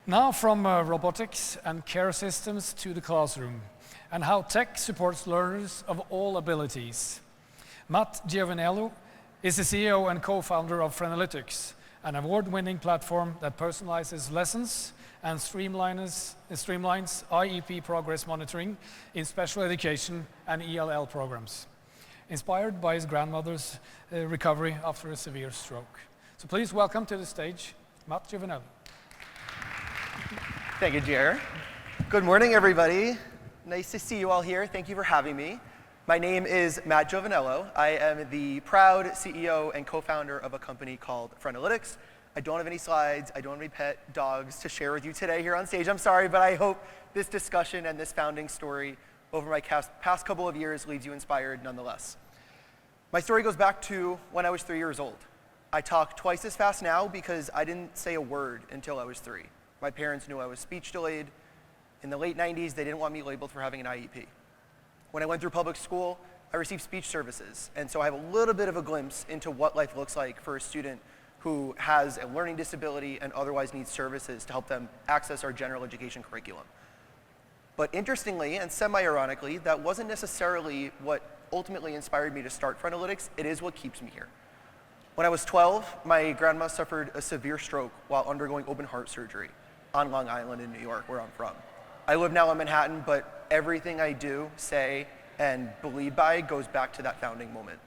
Now from robotics and care systems to the classroom, and how tech supports learners of all abilities. Matt Giovanniello is the CEO and co-founder of frenalytics, an award-winning platform that personalizes lessons and streamlines IEP progress monitoring in special education and ELL programs, inspired by his grandmother's recovery after a severe stroke. So please welcome to the stage, Matt Giovanniello. Thank you, Jer. Good morning, everybody. Nice to see you all here. Thank you for having me. My name is Matt Giovanniello. I am the proud CEO and co-founder of a company called frenalytics. I don't have any slides. I don't have any pet dogs to share with you today here on stage. I'm sorry, but I hope this discussion and this founding story over my past couple of years leaves you inspired nonetheless. My story goes back to when I was 3 years old. I talk twice as fast now because I didn't say a word until I was 3. My parents knew I was speech delayed. In the late 90s, they didn't want me labeled for having an IEP. When I went through public school, I received speech services. And so I have a little bit of a glimpse into what life looks like for a student who has a learning disability and otherwise needs services to help them access our general education curriculum. But interestingly and semi-ironically, that wasn't necessarily what ultimately inspired me to start frenalytics. It is what keeps me here. When I was 12, my grandma suffered a severe stroke while undergoing open heart surgery on Long Island in New York, where I'm from. I live now in Manhattan, but everything I do, say, and believe by goes back to that founding moment.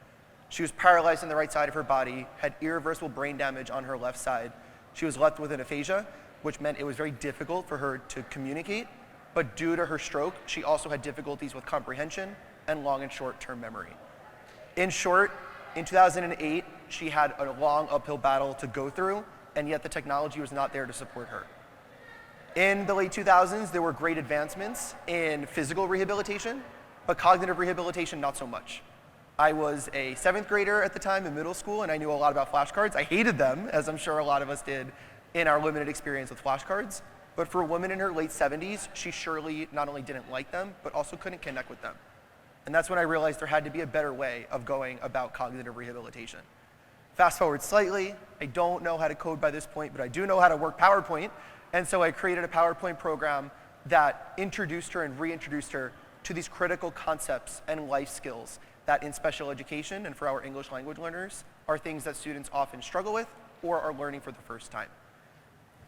She was paralyzed on the right side of her body, had irreversible brain damage on her left side. She was left with an aphasia, which meant it was very difficult for her to communicate, but due to her stroke, she also had difficulties with comprehension and long and short-term memory. In short, in 2008, she had a long uphill battle to go through, and yet the technology was not there to support her. In the late 2000s, there were great advancements in physical rehabilitation, but cognitive rehabilitation, not so much. I was a 7th grader at the time in middle school, and I knew a lot about flashcards. I hated them, as I'm sure a lot of us did in our limited experience with flashcards. But for a woman in her late 70s, she surely not only didn't like them, but also couldn't connect with them. And that's when I realized there had to be a better way of going about cognitive rehabilitation. Fast forward slightly, I don't know how to code by this point, but I do know how to work PowerPoint. And so I created a PowerPoint program that introduced her and reintroduced her to these critical concepts and life skills that in special education and for our English language learners are things that students often struggle with or are learning for the first time.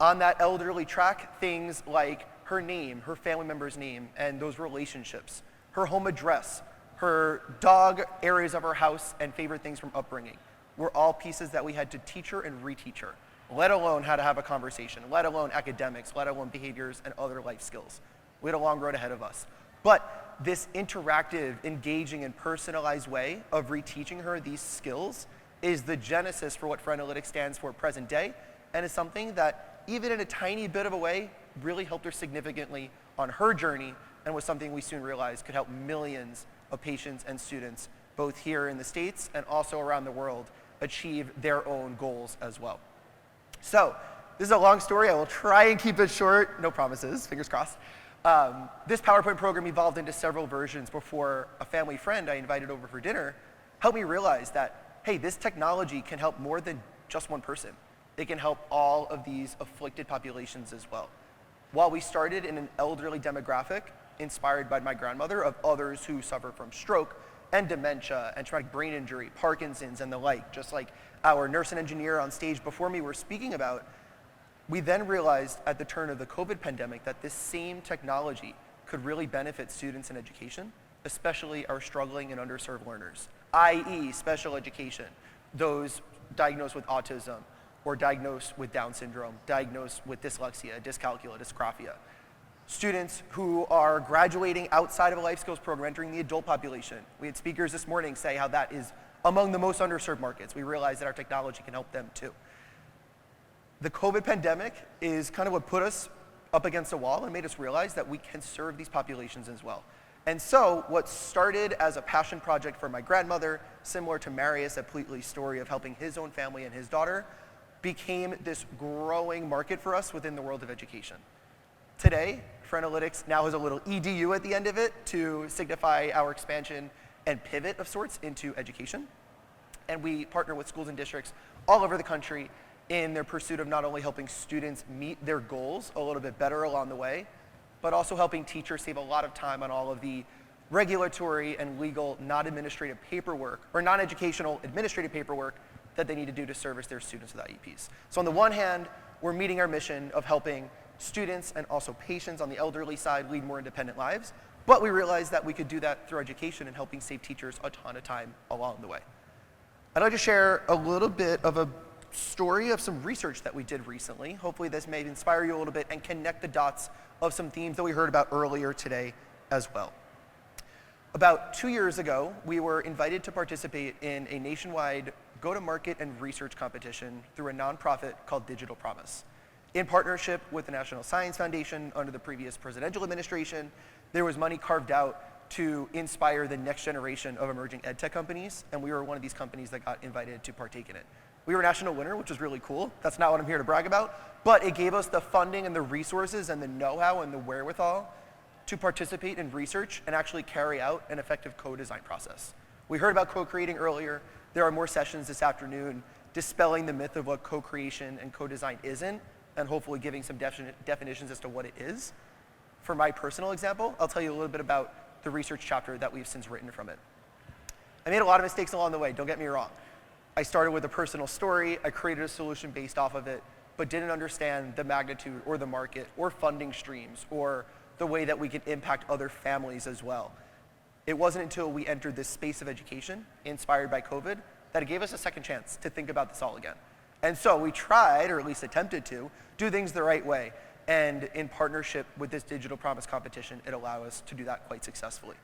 On that elderly track, things like her name, her family member's name, and those relationships, her home address, her dog, areas of her house, and favorite things from upbringing were all pieces that we had to teach her and reteach her, let alone how to have a conversation, let alone academics, let alone behaviors and other life skills. We had a long road ahead of us. But this interactive, engaging, and personalized way of reteaching her these skills is the genesis for what frenalytics stands for present day, and is something that, even in a tiny bit of a way, really helped her significantly on her journey, and was something we soon realized could help millions of patients and students, both here in the States and also around the world, achieve their own goals as well. So, this is a long story. I will try and keep it short. No promises, fingers crossed. This PowerPoint program evolved into several versions before a family friend I invited over for dinner helped me realize that, hey, this technology can help more than just one person. It can help all of these afflicted populations as well. While we started in an elderly demographic, inspired by my grandmother, of others who suffer from stroke and dementia and traumatic brain injury, Parkinson's and the like, just like our nurse and engineer on stage before me were speaking about, we then realized at the turn of the COVID pandemic that this same technology could really benefit students in education, especially our struggling and underserved learners, i.e. special education, those diagnosed with autism or diagnosed with Down syndrome, diagnosed with dyslexia, dyscalculia, dysgraphia. Students who are graduating outside of a life skills program, entering the adult population. We had speakers this morning say how that is among the most underserved markets. We realize that our technology can help them too. The COVID pandemic is kind of what put us up against a wall and made us realize that we can serve these populations as well. And so what started as a passion project for my grandmother, similar to Marius Apletli's story of helping his own family and his daughter, became this growing market for us within the world of education. Today, frenalytics now has a little edu at the end of it to signify our expansion and pivot of sorts into education. And we partner with schools and districts all over the country in their pursuit of not only helping students meet their goals a little bit better along the way, but also helping teachers save a lot of time on all of the regulatory and legal non-administrative paperwork, or non-educational administrative paperwork that they need to do to service their students with IEPs. So on the one hand, we're meeting our mission of helping students and also patients on the elderly side lead more independent lives, but we realized that we could do that through education and helping save teachers a ton of time along the way. I'd like to share a little bit of a story of some research that we did recently. Hopefully this may inspire you a little bit and connect the dots of some themes that we heard about earlier today as well. About 2 years ago, we were invited to participate in a nationwide go-to-market and research competition through a nonprofit called Digital Promise. In partnership with the National Science Foundation under the previous presidential administration, there was money carved out to inspire the next generation of emerging edtech companies, and we were one of these companies that got invited to partake in it. We were a national winner, which was really cool. That's not what I'm here to brag about, but it gave us the funding and the resources and the know-how and the wherewithal to participate in research and actually carry out an effective co-design process. We heard about co-creating earlier. There are more sessions this afternoon dispelling the myth of what co-creation and co-design isn't, and hopefully giving some definitions as to what it is. For my personal example, I'll tell you a little bit about the research chapter that we've since written from it. I made a lot of mistakes along the way, don't get me wrong. I started with a personal story, I created a solution based off of it, but didn't understand the magnitude or the market or funding streams or the way that we could impact other families as well. It wasn't until we entered this space of education, inspired by COVID, that it gave us a second chance to think about this all again. And so we tried, or at least attempted to, do things the right way. And in partnership with this Digital Promise competition, it allowed us to do that quite successfully.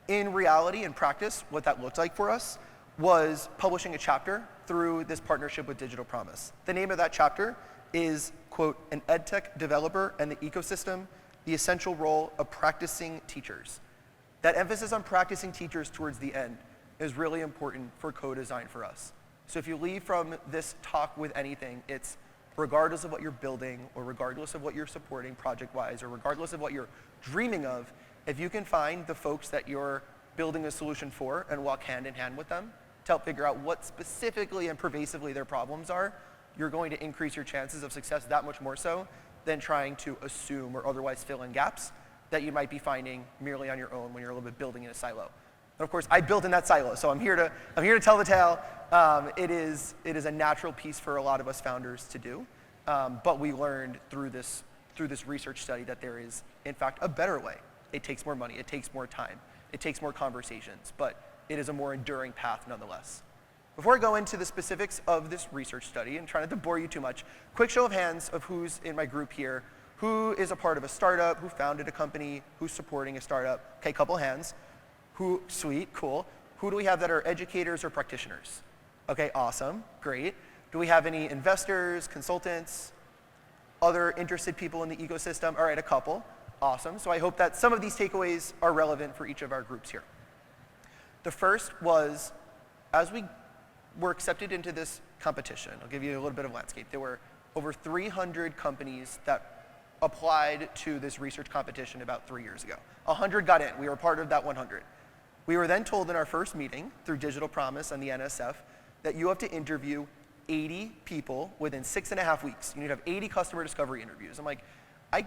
In reality and practice, what that looked like for us was publishing a chapter through this partnership with Digital Promise. The name of that chapter is, quote, an EdTech developer and the ecosystem, the essential role of practicing teachers. That emphasis on practicing teachers towards the end is really important for co-design for us. So if you leave from this talk with anything, it's regardless of what you're building or regardless of what you're supporting project-wise or regardless of what you're dreaming of, if you can find the folks that you're building a solution for and walk hand in hand with them to help figure out what specifically and pervasively their problems are, you're going to increase your chances of success that much more so than trying to assume or otherwise fill in gaps that you might be finding merely on your own when you're a little bit building in a silo. And of course, I built in that silo, so I'm here to tell the tale. It is a natural piece for a lot of us founders to do, but we learned through this research study that there is, in fact, a better way. It takes more money, it takes more time, it takes more conversations, but it is a more enduring path nonetheless. Before I go into the specifics of this research study and try not to bore you too much, quick show of hands of who's in my group here, who is a part of a startup, who founded a company, who's supporting a startup. Okay, couple hands. Who, sweet, cool. Who do we have that are educators or practitioners? Okay, awesome, great. Do we have any investors, consultants, other interested people in the ecosystem? All right, a couple, awesome. So I hope that some of these takeaways are relevant for each of our groups here. The first was, as we were accepted into this competition, I'll give you a little bit of landscape. There were over 300 companies that applied to this research competition about 3 years ago. 100 got in, we were part of that 100. We were then told in our first meeting through Digital Promise and the NSF that you have to interview 80 people within 6.5 weeks. You need to have 80 customer discovery interviews. I'm like, I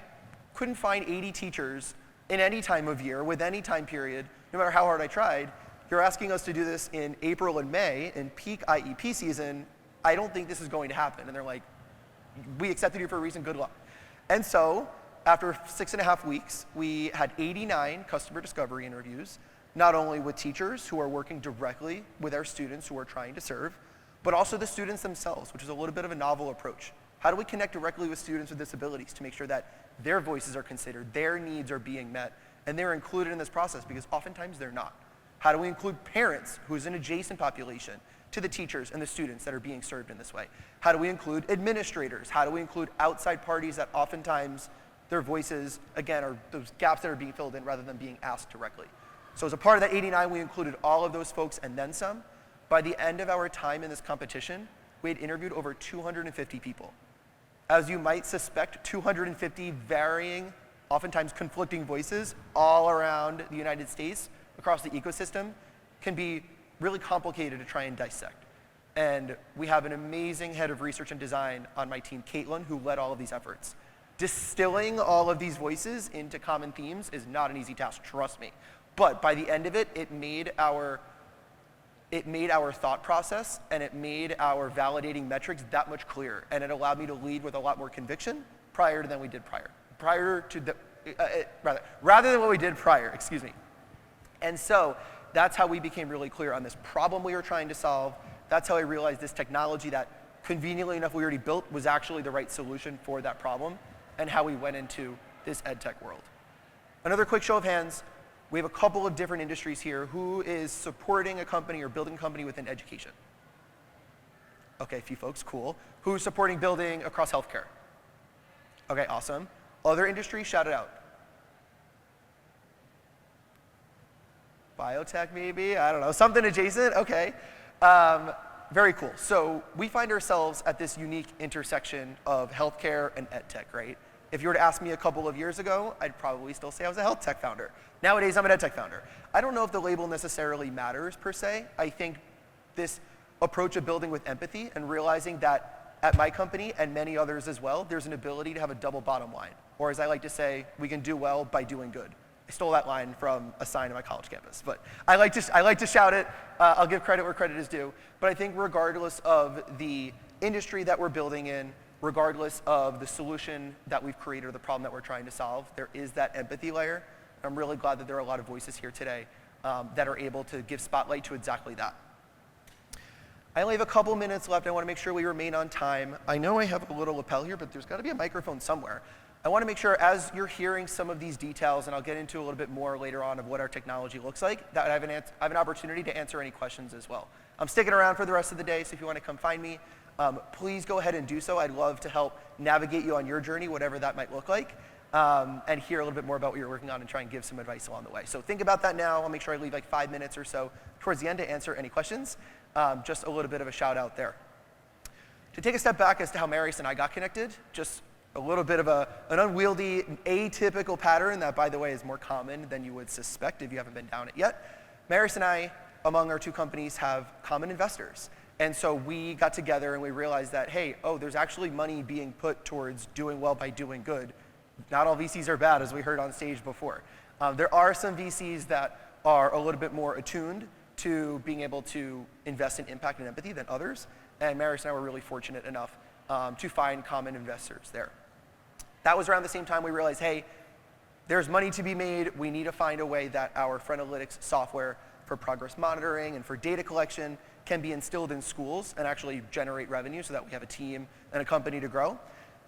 couldn't find 80 teachers in any time of year with any time period, no matter how hard I tried. You're asking us to do this in April and May in peak IEP season. I don't think this is going to happen. And they're like, we accepted you for a reason, good luck. And so after 6.5 weeks, we had 89 customer discovery interviews, not only with teachers who are working directly with our students who we're trying to serve, but also the students themselves, which is a little bit of a novel approach. How do we connect directly with students with disabilities to make sure that their voices are considered, their needs are being met, and they're included in this process, because oftentimes they're not. How do we include parents, who's an adjacent population, to the teachers and the students that are being served in this way? How do we include administrators? How do we include outside parties that oftentimes their voices, again, are those gaps that are being filled in rather than being asked directly? So as a part of that 89, we included all of those folks and then some. By the end of our time in this competition, we had interviewed over 250 people. As you might suspect, 250 varying, oftentimes conflicting voices all around the United States, across the ecosystem, can be really complicated to try and dissect. And we have an amazing head of research and design on my team, Caitlin, who led all of these efforts. Distilling all of these voices into common themes is not an easy task, trust me. But by the end of it, it made our thought process and it made our validating metrics that much clearer. And it allowed me to lead with a lot more conviction than we did rather than what we did prior, excuse me. And so that's how we became really clear on this problem we were trying to solve. That's how I realized this technology that conveniently enough we already built was actually the right solution for that problem, and how we went into this ed tech world. Another quick show of hands. We have a couple of different industries here. Who is supporting a company or building a company within education? Okay, a few folks, cool. Who's supporting building across healthcare? Okay, awesome. Other industries, shout it out. Biotech maybe, I don't know, something adjacent, okay. Very cool. So we find ourselves at this unique intersection of healthcare and ed tech, right? If you were to ask me a couple of years ago, I'd probably still say I was a health tech founder. Nowadays, I'm an ed tech founder. I don't know if the label necessarily matters per se. I think this approach of building with empathy and realizing that at my company and many others as well, there's an ability to have a double bottom line. Or as I like to say, we can do well by doing good. I stole that line from a sign on my college campus, but I like to shout it. I'll give credit where credit is due. But I think regardless of the industry that we're building in, regardless of the solution that we've created or the problem that we're trying to solve, there is that empathy layer. I'm really glad that there are a lot of voices here today that are able to give spotlight to exactly that. I only have a couple minutes left. I want to make sure we remain on time. I know I have a little lapel here, but there's got to be a microphone somewhere. I want to make sure as you're hearing some of these details, and I'll get into a little bit more later on of what our technology looks like, that I have an opportunity to answer any questions as well. I'm sticking around for the rest of the day, so if you want to come find me, please go ahead and do so. I'd love to help navigate you on your journey, whatever that might look like, and hear a little bit more about what you're working on and try and give some advice along the way. So think about that now. I'll make sure I leave like 5 minutes or so towards the end to answer any questions. Just a little bit of a shout out there. To take a step back as to how Marius and I got connected, just a little bit of an unwieldy, atypical pattern that, by the way, is more common than you would suspect if you haven't been down it yet. Marius and I, among our two companies, have common investors. And so we got together and we realized that, hey, there's actually money being put towards doing well by doing good. Not all VCs are bad, as we heard on stage before. There are some VCs that are a little bit more attuned to being able to invest in impact and empathy than others. And Marius and I were really fortunate enough to find common investors there. That was around the same time we realized, hey, there's money to be made. We need to find a way that our frenalytics software for progress monitoring and for data collection can be instilled in schools and actually generate revenue so that we have a team and a company to grow.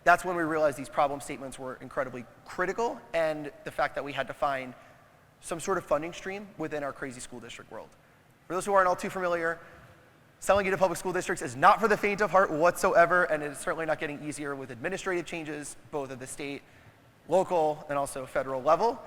That's when we realized these problem statements were incredibly critical, and the fact that we had to find some sort of funding stream within our crazy school district world. For those who aren't all too familiar, selling into public school districts is not for the faint of heart whatsoever, and it's certainly not getting easier with administrative changes, both at the state, local, and also federal level.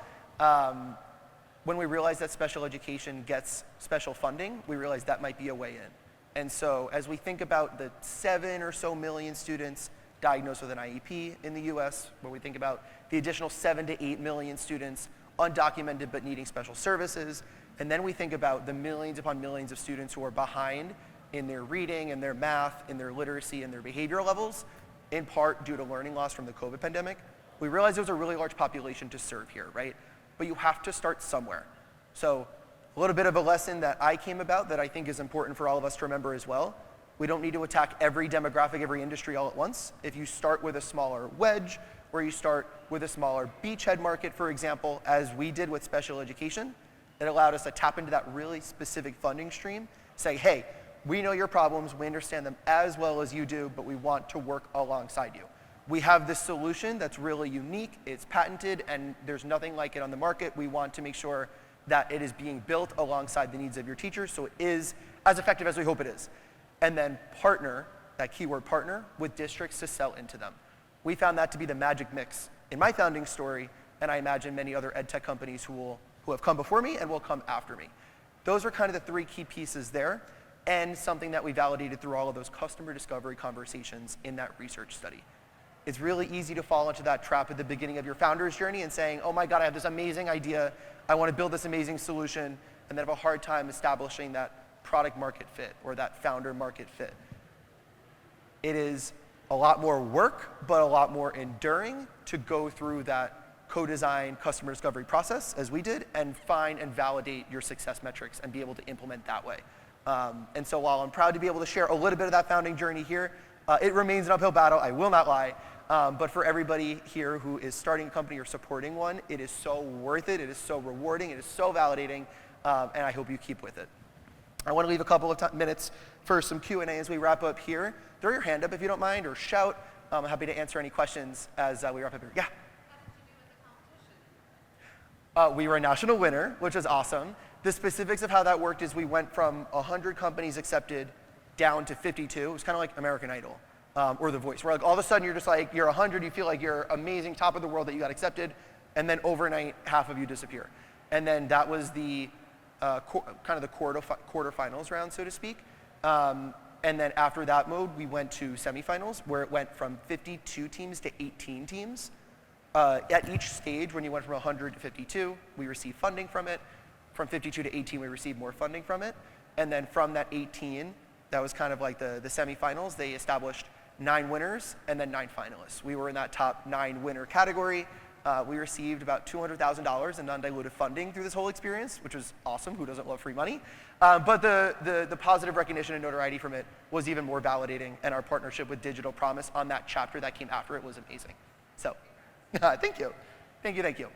When we realized that special education gets special funding, we realized that might be a way in. And so as we think about the 7 or so million students diagnosed with an IEP in the US, when we think about the additional 7 to 8 million students undocumented but needing special services, and then we think about the millions upon millions of students who are behind in their reading, in their math, in their literacy, and their behavioral levels, in part due to learning loss from the COVID pandemic, we realized there's a really large population to serve here, right? But you have to start somewhere. So a little bit of a lesson that I came about that I think is important for all of us to remember as well. We don't need to attack every demographic, every industry all at once. If you start with a smaller wedge, or you start with a smaller beachhead market, for example, as we did with special education, it allowed us to tap into that really specific funding stream, say, hey, we know your problems, we understand them as well as you do, but we want to work alongside you. We have this solution that's really unique, it's patented, and there's nothing like it on the market. We want to make sure that it is being built alongside the needs of your teachers so it is as effective as we hope it is. And then partner, that keyword partner, with districts to sell into them. We found that to be the magic mix in my founding story, and I imagine many other ed tech companies who have come before me and will come after me. Those are kind of the 3 key pieces there, and something that we validated through all of those customer discovery conversations in that research study. It's really easy to fall into that trap at the beginning of your founder's journey and saying, oh my God, I have this amazing idea, I want to build this amazing solution, and then have a hard time establishing that product market fit or that founder market fit. It is a lot more work, but a lot more enduring to go through that co-design customer discovery process, as we did, and find and validate your success metrics and be able to implement that way. And so while I'm proud to be able to share a little bit of that founding journey here, it remains an uphill battle, I will not lie. But for everybody here who is starting a company or supporting one, it is so worth it, it is so rewarding, it is so validating, and I hope you keep with it. I want to leave a couple of minutes for some Q&A as we wrap up here. Throw your hand up if you don't mind, or shout. I'm happy to answer any questions as we wrap up here. Yeah? We were a national winner, which is awesome. The specifics of how that worked is we went from 100 companies accepted down to 52. It was kind of like American Idol or The Voice, where like all of a sudden you're just like, you're 100, you feel like you're amazing, top of the world that you got accepted, and then overnight, half of you disappear. And then that was the kind of the quarterfinals round, so to speak. And then after that mode, we went to semifinals, where it went from 52 teams to 18 teams. At each stage, when you went from 100 to 52, we received funding from it. From 52 to 18, we received more funding from it. And then from that 18, that was kind of like the semifinals, they established 9 winners and then 9 finalists. We were in that top 9 winner category. We received about $200,000 in non-dilutive funding through this whole experience, which was awesome. Who doesn't love free money? But the positive recognition and notoriety from it was even more validating, and our partnership with Digital Promise on that chapter that came after it was amazing. So, thank you. Thank you, thank you.